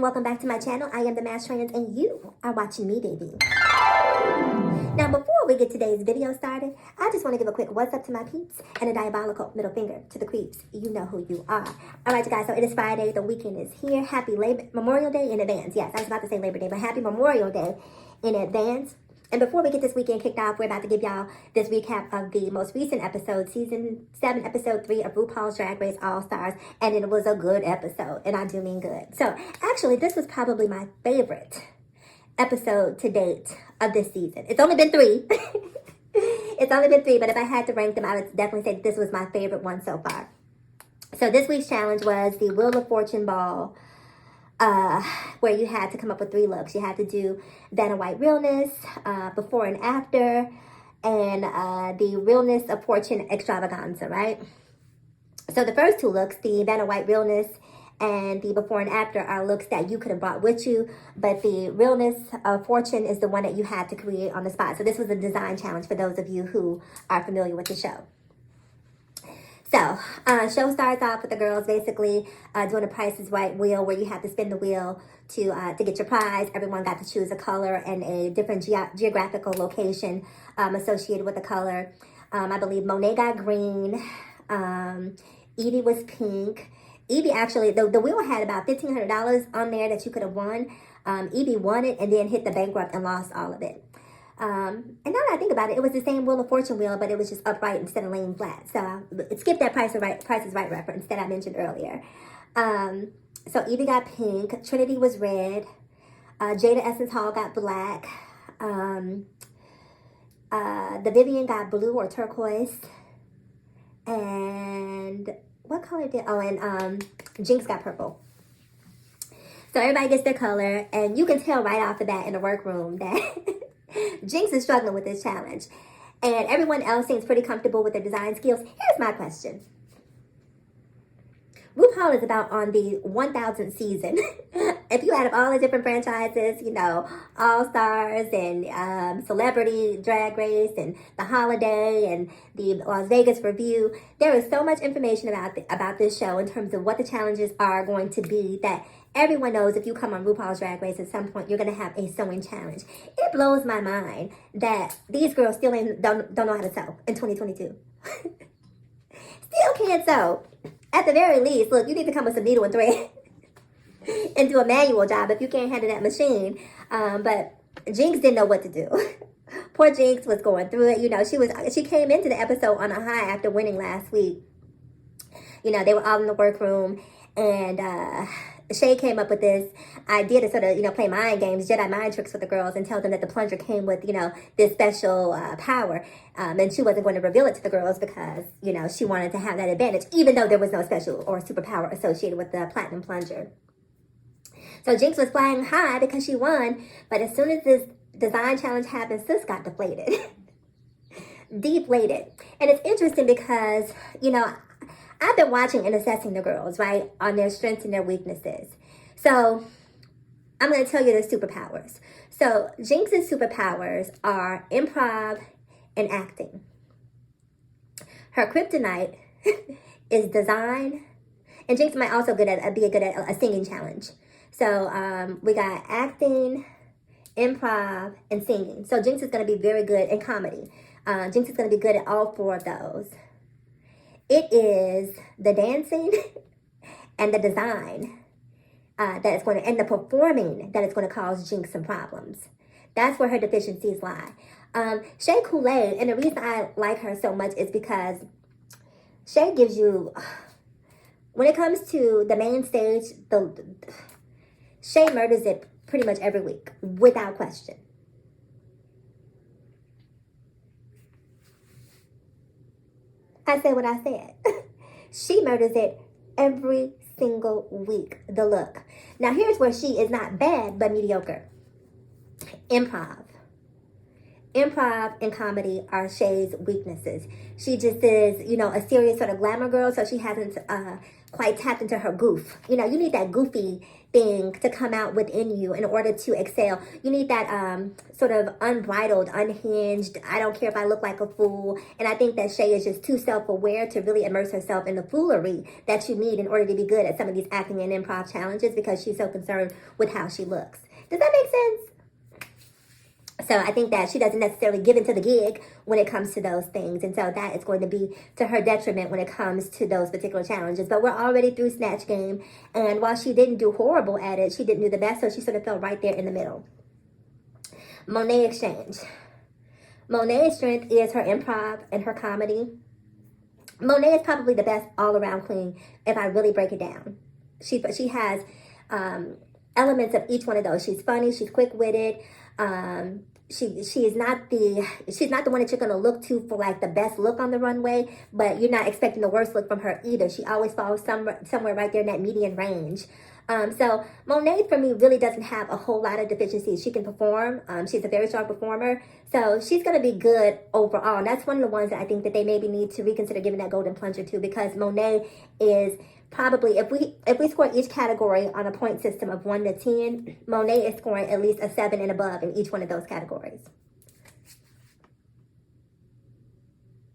welcome back to my channel. I am the Mass Trans and you are watching me, baby. Now, before we get today's video started, I just want to give a quick what's up to my peeps and a diabolical middle finger to the creeps. You know who you are. All right, you guys, so it is Friday. The weekend is here. Happy Memorial Day in advance. Yes, I was about to say Labor Day, but happy Memorial Day in advance. And before we get this weekend kicked off, we're about to give y'all this recap of the most recent episode, Season 7, Episode 3 of Rupaul's Drag Race All-Stars. And it was a good episode, and I do mean good. So, actually, this was probably my favorite episode to date of this season. It's only been 3. It's only been 3, but if I had to rank them, I would definitely say this was my favorite one so far. So, this week's challenge was the Wheel of Fortune Ball, where you had to come up with 3 looks. You had to do Vanna White Realness, Before and After, and the Realness of Fortune Extravaganza, right? So the first 2 looks, the Vanna White Realness and the Before and After, are looks that you could have brought with you, but the Realness of Fortune is the one that you had to create on the spot. So this was a design challenge for those of you who are familiar with the show. So, show starts off with the girls basically doing a Price is Right wheel where you have to spin the wheel to get your prize. Everyone got to choose a color and a different geographical location associated with the color. I believe Monet got green. Evie was pink. Evie actually, the wheel had about $1,500 on there that you could have won. Evie won it and then hit the bankrupt and lost all of it. And now that I think about it, it was the same Wheel of Fortune wheel, but it was just upright instead of laying flat. So it skipped that Price is Right reference that I mentioned earlier. So Evie got pink, Trinity was red, Jada Essence Hall got black, the Vivian got blue or turquoise, and what color did, and Jinx got purple. So everybody gets their color, and you can tell right off the bat in the workroom that Jinx is struggling with this challenge, and everyone else seems pretty comfortable with their design skills. Here's my question. RuPaul is about on the 1000th season. If you add up all the different franchises, you know, All-Stars and Celebrity Drag Race and The Holiday and the Las Vegas Review, there is so much information about this show in terms of what the challenges are going to be that everyone knows if you come on RuPaul's Drag Race at some point, you're going to have a sewing challenge. It blows my mind that these girls still don't know how to sew in 2022. Still can't sew. At the very least, look, you need to come with some needle and thread and do a manual job if you can't handle that machine. But Jinx didn't know what to do. Poor Jinx was going through it. You know, she came into the episode on a high after winning last week. You know, they were all in the workroom, and Shay came up with this idea to sort of, you know, play mind games, Jedi mind tricks with the girls and tell them that the plunger came with, you know, this special power. And she wasn't going to reveal it to the girls because, you know, she wanted to have that advantage, even though there was no special or superpower associated with the platinum plunger. So Jinx was flying high because she won, but as soon as this design challenge happened, sis got deflated. Deflated. And it's interesting because, you know, I've been watching and assessing the girls, right, on their strengths and their weaknesses. So I'm going to tell you their superpowers. So Jinx's superpowers are improv and acting. Her kryptonite is design, and Jinx might also be good at a singing challenge. So we got acting, improv, and singing. So Jinx is going to be very good in comedy. Jinx is going to be good at all 4 of those. It is the dancing and the design that is going to, and the performing that is going to cause Jinx some problems. That's where her deficiencies lie. Shea Coulee, and the reason I like her so much is because Shea gives you, when it comes to the main stage, Shea murders it pretty much every week, without question. I said what I said. She murders it every single week, the look. Now, here's where she is not bad, but mediocre. Improv. improv and comedy are Shay's weaknesses. She just is, you know, a serious sort of glamour girl, so she hasn't quite tapped into her goof. You know, you need that goofy thing to come out within you in order to excel. You need that sort of unbridled, unhinged, I don't care if I look like a fool. And I think that Shay is just too self-aware to really immerse herself in the foolery that you need in order to be good at some of these acting and improv challenges, because she's so concerned with how she looks. Does that make sense? So I think that she doesn't necessarily give into the gig when it comes to those things. And so that is going to be to her detriment when it comes to those particular challenges. But we're already through Snatch Game. And while she didn't do horrible at it, she didn't do the best. So she sort of fell right there in the middle. Monet Exchange. Monet's strength is her improv and her comedy. Monet is probably the best all-around queen if I really break it down. She has elements of each one of those. She's funny. She's quick-witted. She's not the one that you're gonna look to for like the best look on the runway, but you're not expecting the worst look from her either. She always falls somewhere right there in that median range. So Monet for me really doesn't have a whole lot of deficiencies. She can perform. She's a very strong performer, so she's gonna be good overall. And that's one of the ones that I think that they maybe need to reconsider giving that golden plunger to, because Monet is probably, if we score each category on a point system of 1 to 10, Monet is scoring at least a 7 and above in each one of those categories.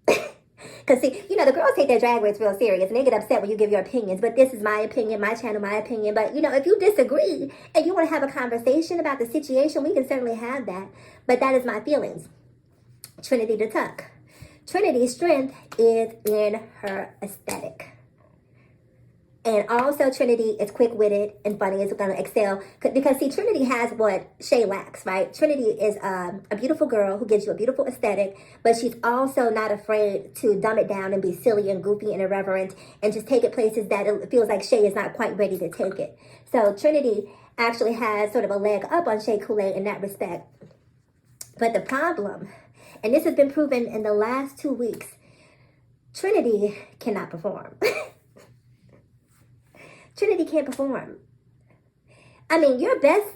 Because, see, you know, the girls take their drag race real serious, and they get upset when you give your opinions. But this is my opinion, my channel, my opinion. But, you know, if you disagree and you want to have a conversation about the situation, we can certainly have that. But that is my feelings. Trinity the Tuck. Trinity's strength is in her aesthetic. And also Trinity is quick-witted and funny, is going to excel. Because, see, Trinity has what Shay lacks, right? Trinity is a beautiful girl who gives you a beautiful aesthetic, but she's also not afraid to dumb it down and be silly and goofy and irreverent and just take it places that it feels like Shay is not quite ready to take it. So Trinity actually has sort of a leg up on Shea Coulee in that respect. But the problem, and this has been proven in the last 2 weeks, Trinity cannot perform. Trinity can't perform. I mean, your best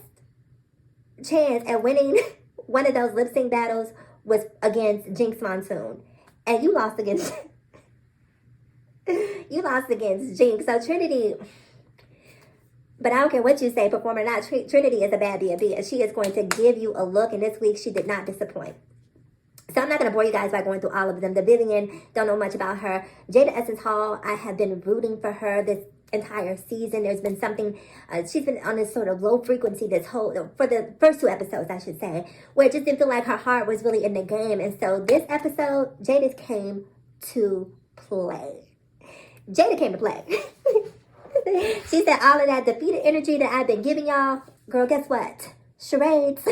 chance at winning one of those lip sync battles was against Jinx Monsoon. And you lost against Jinx. So Trinity, but I don't care what you say, perform or not, Trinity is a bad B&B. And she is going to give you a look. And this week, she did not disappoint. So I'm not going to bore you guys by going through all of them. The Vivian, don't know much about her. Jada Essence Hall, I have been rooting for her this entire season. There's been something, she's been on this sort of low frequency for the first 2 episodes, I should say, where it just didn't feel like her heart was really in the game. And so this episode, Jada came to play. Jada came to play. She said all of that defeated energy that I've been giving y'all, girl, guess what? Charades.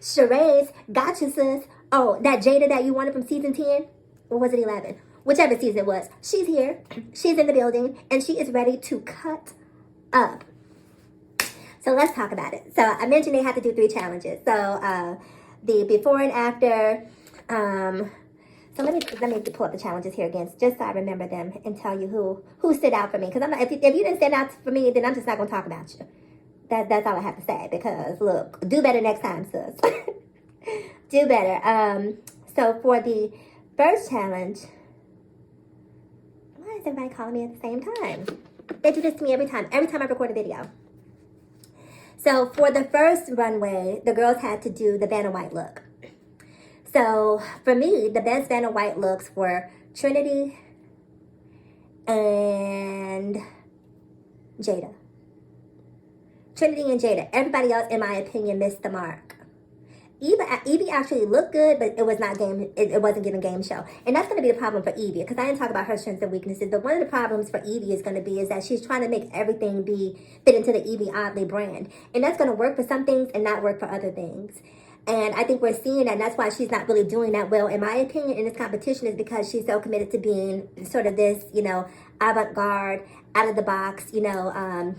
Charades. Gotcha, sis. Oh, that Jada that you wanted from season 10? Or was it 11? Whichever season it was. She's here. She's in the building. And she is ready to cut up. So let's talk about it. So I mentioned they have to do 3 challenges. So the before and after. So let me pull up the challenges here again, just so I remember them and tell you who stood out for me. Because if you didn't stand out for me, then I'm just not going to talk about you. That's all I have to say. Because look, do better next time, sis. Do better. So for the first challenge, why is everybody calling me at the same time? They do this to me every time I record a video. So for the first runway, the girls had to do the Vanna White look. So for me, the best Vanna White looks were Trinity and Jada. Trinity and Jada. Everybody else, in my opinion, missed the mark. Evie actually looked good, but it was not game. It wasn't giving game show, and that's going to be the problem for Evie, because I didn't talk about her strengths and weaknesses. But one of the problems for Evie is going to be is that she's trying to make everything fit into the Evie Oddly brand, and that's going to work for some things and not work for other things. And I think we're seeing that, and that's why she's not really doing that well, in my opinion, in this competition, is because she's so committed to being sort of this, you know, avant-garde, out of the box, you know,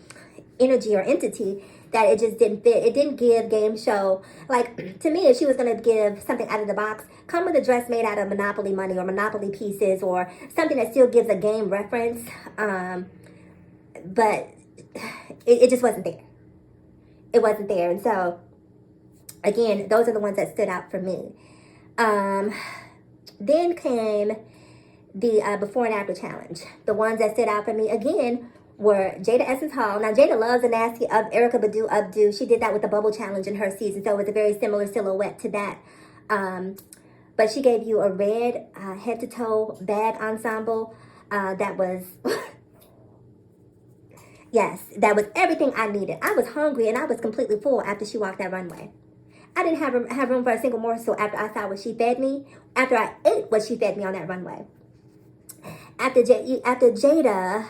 energy or entity, that it just didn't fit. It didn't give game show. Like, to me, if she was going to give something out of the box, come with a dress made out of Monopoly money or Monopoly pieces or something that still gives a game reference. But it just wasn't there. It wasn't there. And so Again, those are the ones that stood out for me. Then came the before and after challenge. The ones that stood out for me again were Jada Essence Hall. Now Jada loves the nasty of Erica Badu Updo. She did that with the bubble challenge in her season, so it was a very similar silhouette to that. But she gave you a red head to toe bag ensemble that was yes, that was everything I needed. I was hungry and I was completely full after she walked that runway. I didn't have room for a single morsel after I saw what she fed me, after I ate what she fed me on that runway. After Jada,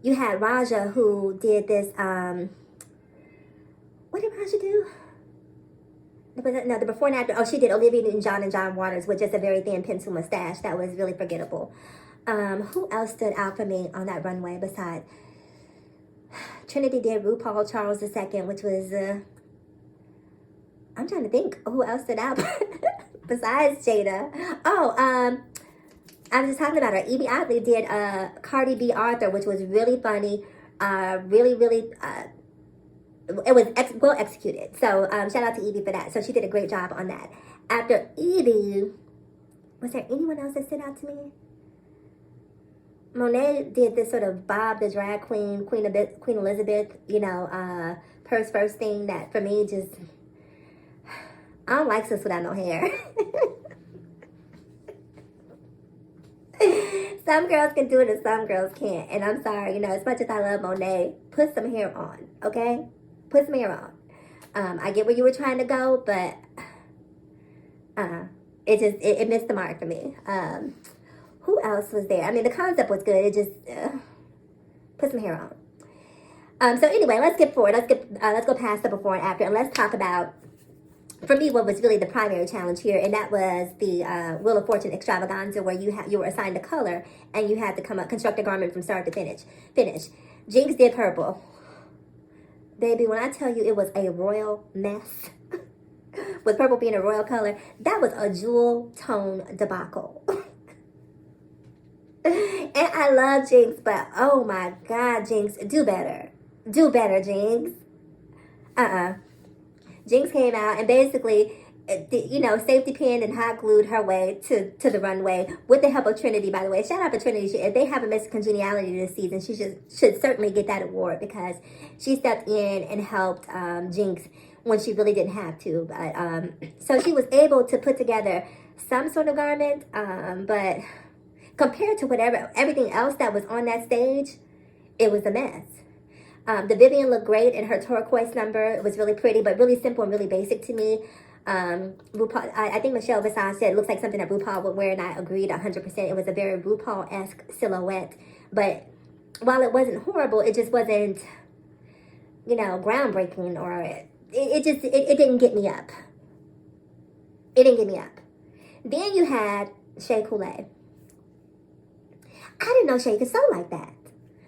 you had Raja, who did this, what did Raja do? No, the before and after, oh, she did Olivia Newton-John and John Waters with just a very thin pencil mustache. That was really forgettable. Who else stood out for me on that runway besides? Trinity did Rupaul Charles II, which was, I'm trying to think who else stood out besides Jada. Oh, I was just talking about her. Evie Oddly did Cardi B Arthur, which was really funny. Really, it was well executed. So shout out to Evie for that. So she did a great job on that. After Evie, was there anyone else that stood out to me? Monet did this sort of Bob the drag queen, Queen Elizabeth, purse first thing that for me just, I don't like sis without no hair. Some girls can do it and some girls can't. And I'm sorry, as much as I love Monet, put some hair on, okay? Put some hair on. I get where you were trying to go, but it missed the mark for me. Who else was there? I mean, the concept was good. It just, put some hair on. So anyway, let's skip forward. Let's go past the before and after, and let's talk about, for me, what was really the primary challenge here, and that was the Wheel of Fortune extravaganza, where you were assigned a color and you had to construct a garment from start to finish. Jinx did purple. Baby, when I tell you it was a royal mess, with purple being a royal color, that was a jewel tone debacle. And I love Jinx, but oh my God, Jinx, do better. Do better, Jinx. Jinx came out and basically, safety pinned and hot glued her way to the runway with the help of Trinity, by the way. Shout out to Trinity. If they have a Miss Congeniality this season, she should certainly get that award, because she stepped in and helped Jinx when she really didn't have to. But so she was able to put together some sort of garment, but compared to everything else that was on that stage, it was a mess. The Vivian looked great in her turquoise number. It was really pretty, but really simple and really basic to me. RuPaul, I think Michelle Visage said it looks like something that RuPaul would wear, and I agreed 100%. It was a very RuPaul-esque silhouette, but while it wasn't horrible, it just wasn't, groundbreaking, or it didn't get me up. It didn't get me up. Then you had Shea Coulee. I didn't know Shea could sew like that.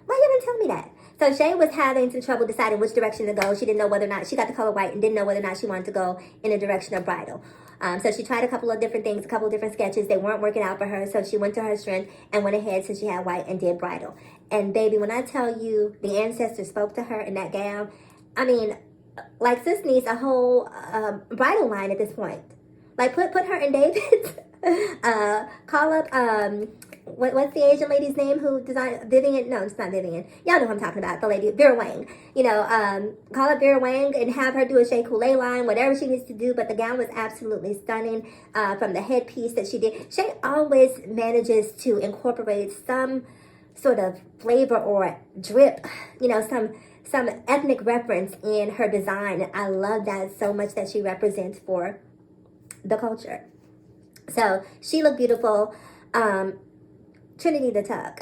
Why you didn't tell me that? So Shea was having some trouble deciding which direction to go. She didn't know whether or not, she got the color white and didn't know whether or not she wanted to go in the direction of bridal. So she tried a couple of different things, a couple of different sketches. They weren't working out for her. So she went to her strength and went ahead, since she had white, and did bridal. And baby, when I tell you the ancestors spoke to her in that gown, I mean, like, sis needs a whole bridal line at this point. Like, put her in David's. Call up, what's the Asian lady's name who designed Vivian? No, it's not Vivian. Y'all know who I'm talking about. The lady, Vera Wang. Call up Vera Wang and have her do a Shea Coulee line, whatever she needs to do. But the gown was absolutely stunning, from the headpiece that she did. Shea always manages to incorporate some sort of flavor or drip, some ethnic reference in her design. And I love that so much, that she represents for the culture. So she looked beautiful. Trinity the Tuck.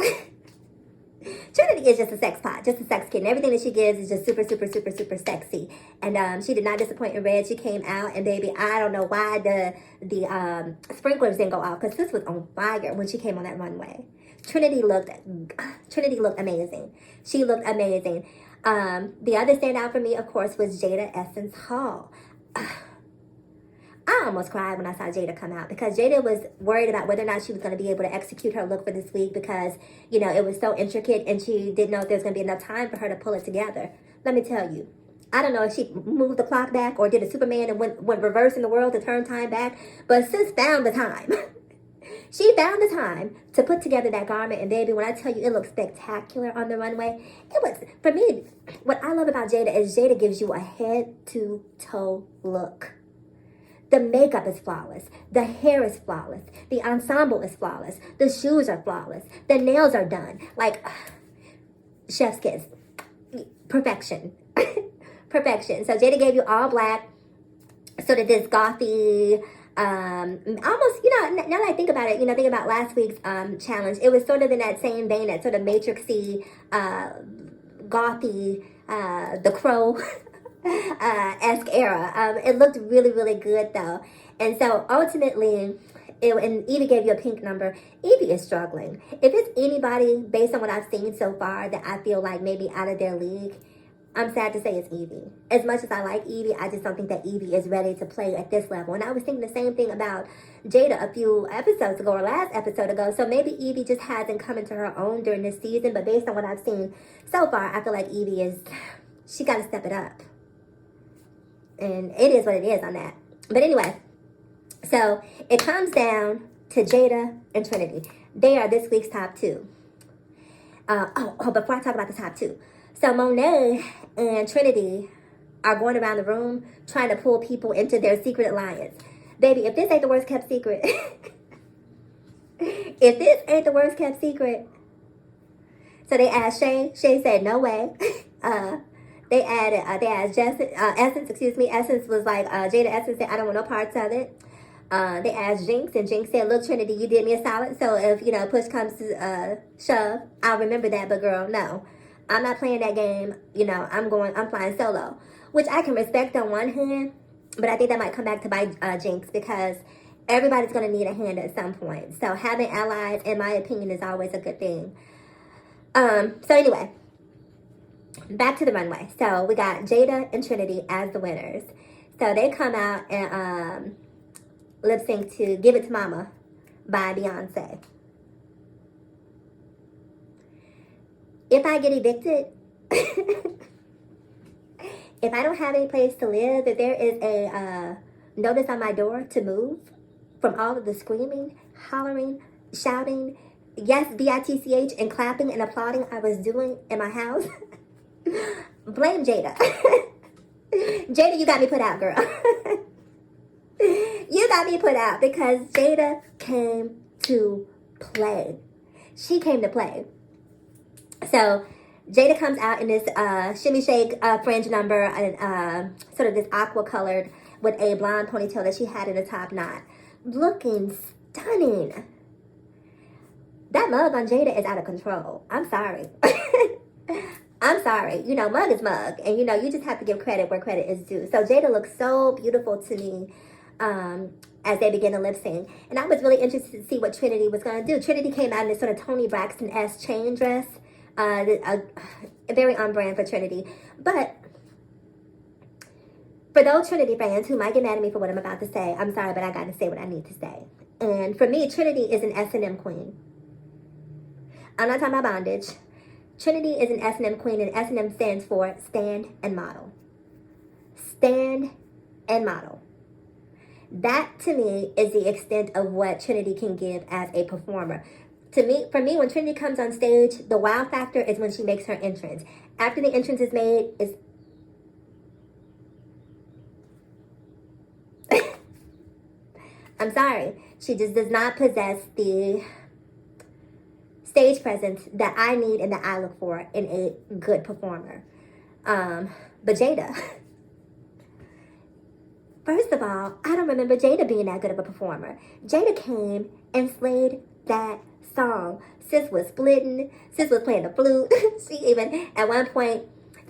Trinity is just a sex pot, just a sex kid. And everything that she gives is just super, super, super, super sexy. And she did not disappoint in red. She came out, and baby, I don't know why the sprinklers didn't go off, because this was on fire when she came on that runway. Trinity looked amazing. She looked amazing. The other standout for me, of course, was Jada Essence Hall. I almost cried when I saw Jada come out, because Jada was worried about whether or not she was going to be able to execute her look for this week, because, it was so intricate, and she didn't know if there was going to be enough time for her to pull it together. Let me tell you, I don't know if she moved the clock back or did a Superman and went reverse in the world to turn time back, but sis found the time. She found the time to put together that garment, and baby, when I tell you it looks spectacular on the runway, it was, for me, what I love about Jada is Jada gives you a head-to-toe look. The makeup is flawless. The hair is flawless. The ensemble is flawless. The shoes are flawless. The nails are done. Like, chef's kiss. Perfection. Perfection. So Jada gave you all black, sort of this gothy, almost, now that I think about it, think about last week's challenge, it was sort of in that same vein, that sort of matrixy, gothy, The Crow esque era. It looked really, really good though. And so ultimately, and Evie gave you a pink number. Evie is struggling. If it's anybody, based on what I've seen so far, that I feel like maybe out of their league, I'm sad to say it's Evie. As much as I like Evie, I just don't think that Evie is ready to play at this level. And I was thinking the same thing about Jada a few episodes ago, or last episode ago. So maybe Evie just hasn't come into her own during this season. But based on what I've seen so far, I feel like Evie she got to step it up. And it is what it is on that. But anyway, so it comes down to Jada and Trinity. They are this week's top two. Before I talk about the top two. So Monet and Trinity are going around the room trying to pull people into their secret alliance. Baby, if this ain't the worst kept secret, if this ain't the worst kept secret. So they asked Shay. Shay said, no way. They asked Essence, Essence was like, Jada Essence said, I don't want no parts of it. They asked Jinx, and Jinx said, look, Trinity, you did me a solid. So if, push comes to shove, I'll remember that. But girl, no. I'm not playing that game. I'm flying solo, which I can respect on one hand, but I think that might come back to bite Jinx, because everybody's going to need a hand at some point. So having allies, in my opinion, is always a good thing. So anyway, back to the runway. So we got Jada and Trinity as the winners. So they come out and lip sync to Give It to Mama by Beyonce. If I get evicted, if I don't have any place to live, if there is a notice on my door to move from all of the screaming, hollering, shouting, yes, B-I-T-C-H, and clapping and applauding I was doing in my house, blame Jada. Jada, you got me put out, girl. You got me put out, because Jada came to play. She came to play. So Jada comes out in this shimmy shake fringe number, and sort of this aqua colored with a blonde ponytail that she had in a top knot, looking stunning. That mug on Jada is out of control. I'm sorry. I'm sorry. Mug is mug, and you just have to give credit where credit is due. So Jada looks so beautiful to me as they begin to lip sync, and I was really interested to see what Trinity was going to do. Trinity came out in this sort of Toni Braxton-esque chain dress. Very on brand for Trinity. But for those Trinity fans who might get mad at me for what I'm about to say, I'm sorry, but I got to say what I need to say. And for me, Trinity is an S&M queen. I'm not talking about bondage. Trinity is an S&M queen, and S&M stands for stand and model. Stand and model. That, to me, is the extent of what Trinity can give as a performer. For me, when Trinity comes on stage, the wow factor is when she makes her entrance. After the entrance is made, I'm sorry. She just does not possess the stage presence that I need and that I look for in a good performer. But Jada, first of all, I don't remember Jada being that good of a performer. Jada came and slayed that song. Sis was splitting. Sis was playing the flute. She even, at one point,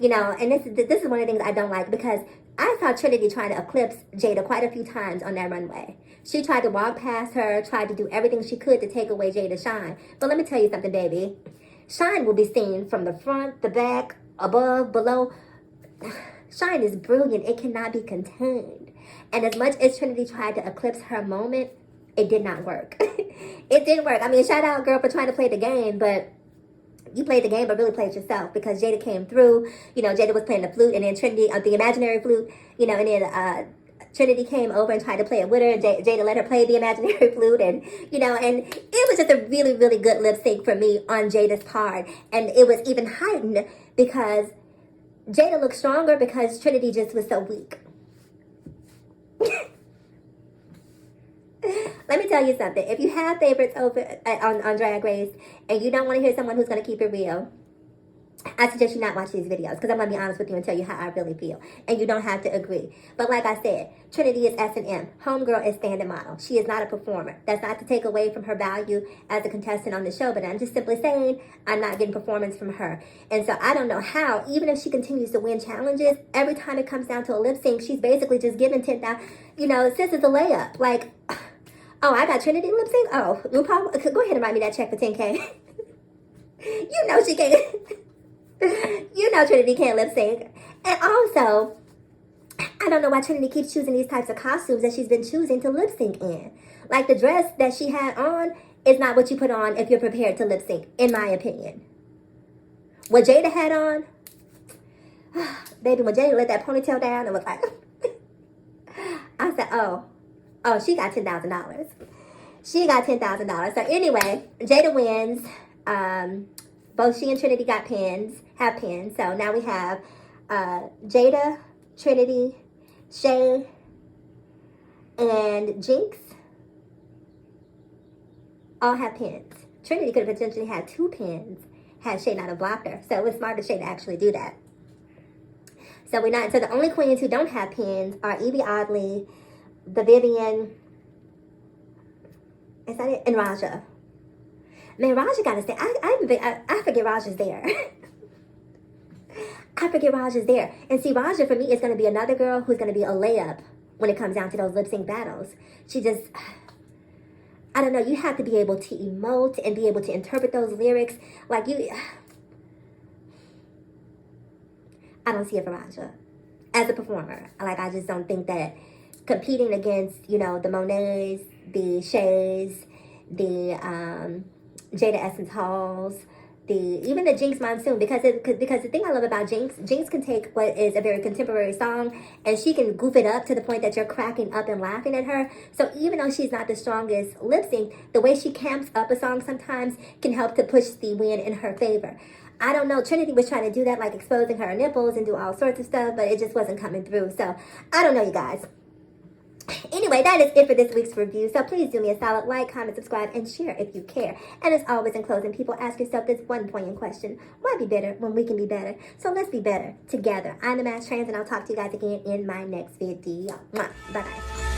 and this is one of the things I don't like, because I saw Trinity trying to eclipse Jada quite a few times on that runway. She tried to walk past her, tried to do everything she could to take away Jada's shine. But let me tell you something, baby. Shine will be seen from the front, the back, above, below. Shine is brilliant. It cannot be contained. And as much as Trinity tried to eclipse her moment, it did not work. It didn't work. I mean, shout out, girl, for trying to play the game, but you played the game, but really played yourself, because Jada came through. You know, Jada was playing the flute, and then Trinity, the imaginary flute, you know, and then Trinity came over and tried to play it with her. Jada let her play the imaginary flute, and, you know, and it was just a really, really good lip sync for me on Jada's part. And it was even heightened because Jada looked stronger because Trinity just was so weak. Let me tell you something. If you have favorites over on Drag Race and you don't want to hear someone who's going to keep it real, I suggest you not watch these videos, because I'm going to be honest with you and tell you how I really feel. And you don't have to agree. But like I said, Trinity is S&M. Homegirl is standing model. She is not a performer. That's not to take away from her value as a contestant on the show, but I'm just simply saying I'm not getting performance from her. And so I don't know how, even if she continues to win challenges, every time it comes down to a lip sync, she's basically just giving 10,000, you know, sis is a layup. Like, oh, I got Trinity lip sync? Oh, Rupaul, go ahead and write me that check for 10K. You know she can't. You know Trinity can't lip sync. And also, I don't know why Trinity keeps choosing these types of costumes that she's been choosing to lip sync in. Like, the dress that she had on is not what you put on if you're prepared to lip sync, in my opinion. What Jada had on, baby, when Jada let that ponytail down, it was like, I said, oh, she got $10,000. She got $10,000. So anyway, Jada wins. Both she and Trinity have pins. So now we have Jada, Trinity, Shay, and Jinx all have pins. Trinity could have potentially had 2 pins had Shay not have blocked her. So it was smart of Shay to actually do that. So the only queens who don't have pins are Evie Oddly, the Vivian, is that it? And Raja. Man, Raja gotta stay. I forget Raja's there. I forget Raja's there. And see, Raja for me is going to be another girl who's going to be a layup when it comes down to those lip sync battles. She just, I don't know, you have to be able to emote and be able to interpret those lyrics. Like, I don't see it for Raja as a performer. Like, I just don't think that competing against, you know, the Monets, the Shays, the Jada Essence Halls, even the Jinx Monsoon, because the thing I love about Jinx can take what is a very contemporary song and she can goof it up to the point that you're cracking up and laughing at her. So even though she's not the strongest lip sync, the way she camps up a song sometimes can help to push the win in her favor. I don't know, Trinity was trying to do that, like exposing her nipples and do all sorts of stuff, but it just wasn't coming through. So I don't know, you guys. Anyway, that is it for this week's review. So please do me a solid, like, comment, subscribe, and share if you care. And as always, in closing, people, ask yourself this one poignant question. Why be better when we can be better? So let's be better together. I'm the Mass Trans, and I'll talk to you guys again in my next video. Bye-bye.